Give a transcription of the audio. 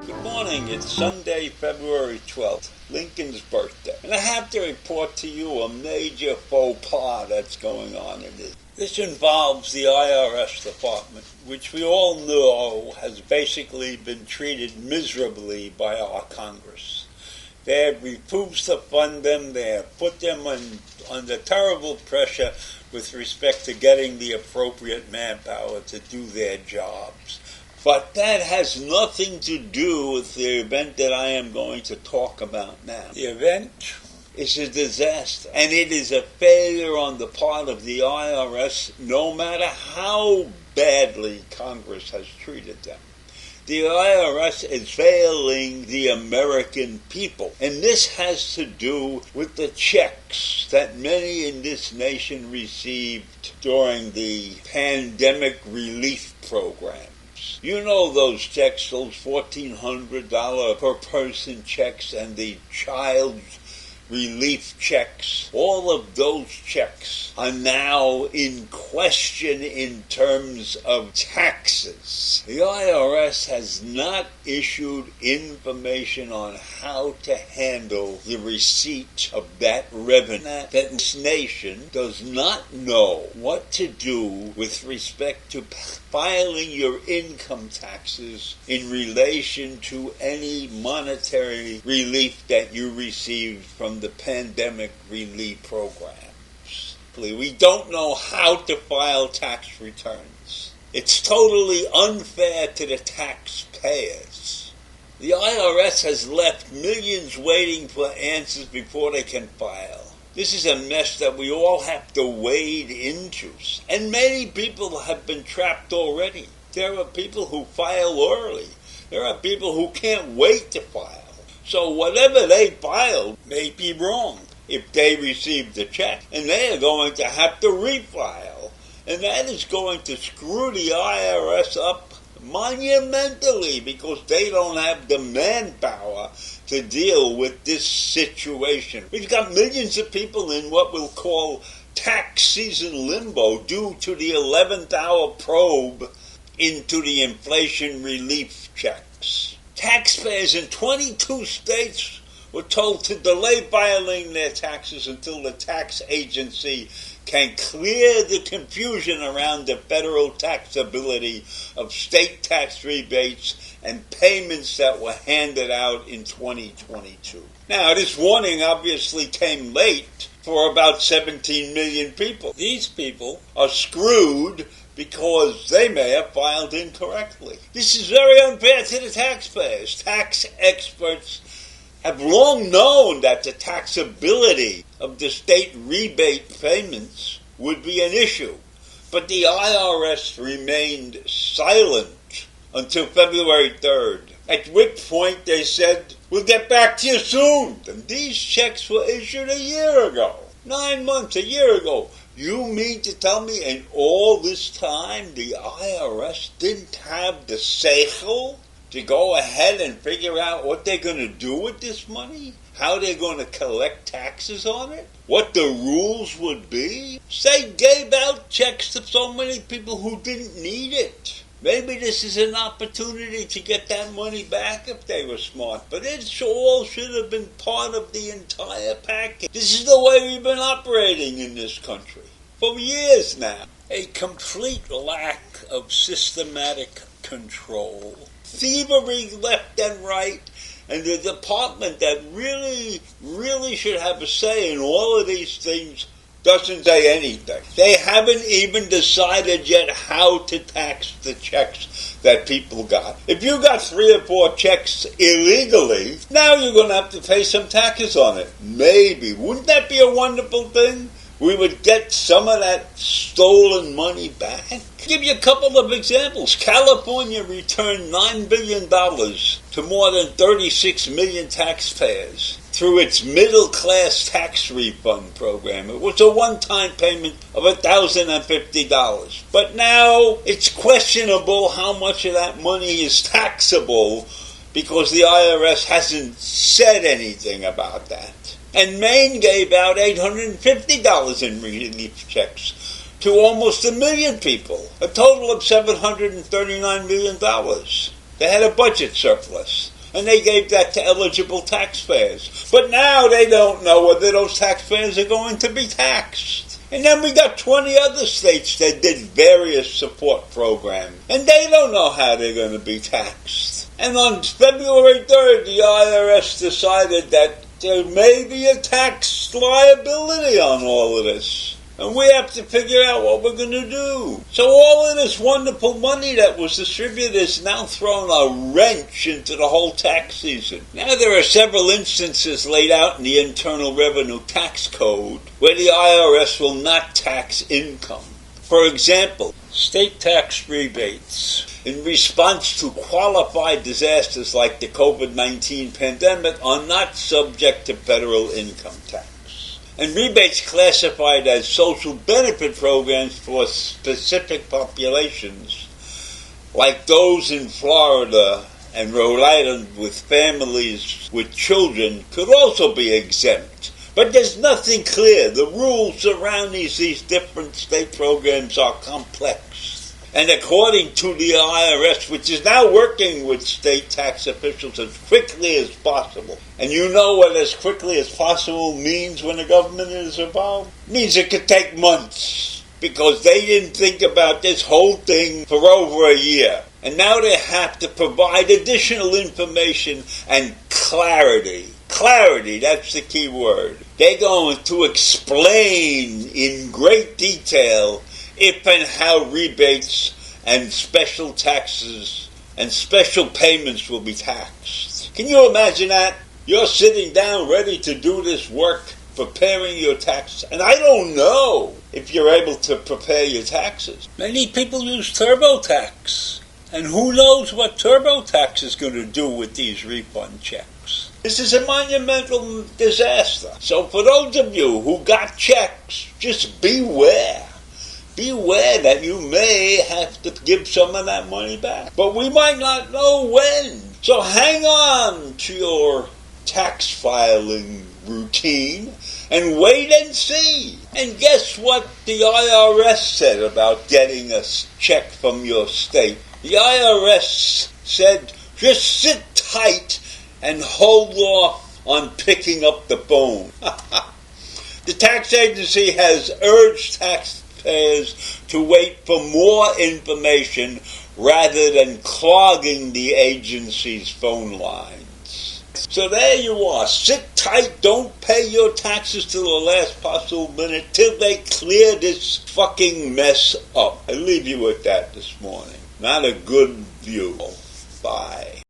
Good morning. It's Sunday, February 12th, Lincoln's birthday. And I have to report to you a major faux pas that's going on in this. This involves the IRS department, which we all know has basically been treated miserably by our Congress. They have refused to fund them. They have put them under terrible pressure with respect to getting the appropriate manpower to do their jobs. But that has nothing to do with the event that I am going to talk about now. The event is a disaster, and it is a failure on the part of the IRS, no matter how badly Congress has treated them. The IRS is failing the American people, and this has to do with the checks that many in this nation received during the pandemic relief program. You know those checks, those $1,400 per person checks and the child relief checks. All of those checks are now in question in terms of taxes. The IRS has not issued information on how to handle the receipt of that revenue. That this nation does not know what to do with respect to filing your income taxes in relation to any monetary relief that you received from the pandemic relief programs. We don't know how to file tax returns. It's totally unfair to the taxpayers. The IRS has left millions waiting for answers before they can file. This is a mess that we all have to wade into. And many people have been trapped already. There are people who file early. There are people who can't wait to file. So whatever they filed may be wrong if they received the check. And they are going to have to refile. And that is going to screw the IRS up monumentally because they don't have the manpower to deal with this situation. We've got millions of people in what we'll call tax season limbo due to the 11th hour probe into the inflation relief checks. Taxpayers in 22 states were told to delay filing their taxes until the tax agency can clear the confusion around the federal taxability of state tax rebates and payments that were handed out in 2022. Now, this warning obviously came late for about 17 million people. These people are screwed because they may have filed incorrectly. This is very unfair to the taxpayers. Tax experts have long known that the taxability of the state rebate payments would be an issue, but the IRS remained silent until February 3rd, at which point they said, "We'll get back to you soon." And these checks were issued a year ago, 9 months, a year ago. You mean to tell me in all this time the IRS didn't have the seichel to go ahead and figure out what they're going to do with this money? How they're going to collect taxes on it? What the rules would be? They gave out checks to so many people who didn't need it. Maybe this is an opportunity to get that money back if they were smart. But it all should have been part of the entire package. This is the way we've been operating in this country for years now. A complete lack of systematic control. Thievery left and right. And the department that really should have a say in all of these things doesn't say anything. They haven't even decided yet how to tax the checks that people got. If you got 3 or 4 checks illegally, now you're going to have to pay some taxes on it. Maybe. Wouldn't that be a wonderful thing? We would get some of that stolen money back. I'll give you a couple of examples. California returned $9 billion to more than 36 million taxpayers through its middle-class tax refund program. It was a one-time payment of $1,050. But now it's questionable how much of that money is taxable because the IRS hasn't said anything about that. And Maine gave out $850 in relief checks to almost 1 million people, a total of $739 million. They had a budget surplus. And they gave that to eligible taxpayers. But now they don't know whether those taxpayers are going to be taxed. And then we got 20 other states that did various support programs. And they don't know how they're going to be taxed. And on February 3rd, the IRS decided that there may be a tax liability on all of this. And we have to figure out what we're going to do. So all of this wonderful money that was distributed is now thrown a wrench into the whole tax season. Now there are several instances laid out in the Internal Revenue Tax Code where the IRS will not tax income. For example, state tax rebates in response to qualified disasters like the COVID-19 pandemic are not subject to federal income tax. And rebates classified as social benefit programs for specific populations, like those in Florida and Rhode Island with families with children, could also be exempt. But there's nothing clear. The rules surrounding these different state programs are complex. And according to the IRS, which is now working with state tax officials as quickly as possible, and you know what as quickly as possible means when the government is involved? It means it could take months, because they didn't think about this whole thing for over a year. And now they have to provide additional information and clarity. Clarity, that's the key word. They're going to explain in great detail if and how rebates and special taxes and special payments will be taxed. Can you imagine that? You're sitting down ready to do this work, preparing your taxes, and I don't know if you're able to prepare your taxes. Many people use TurboTax, and who knows what TurboTax is going to do with these refund checks. This is a monumental disaster. So for those of you who got checks, just beware. Beware that you may have to give some of that money back. But we might not know when. So hang on to your tax filing routine and wait and see. And guess what the IRS said about getting a check from your state? The IRS said just sit tight and hold off on picking up the phone. The tax agency has urged taxpayers to wait for more information rather than clogging the agency's phone lines. So there you are. Sit tight. Don't pay your taxes till the last possible minute till they clear this fucking mess up. I leave you with that this morning. Not a good view. Bye.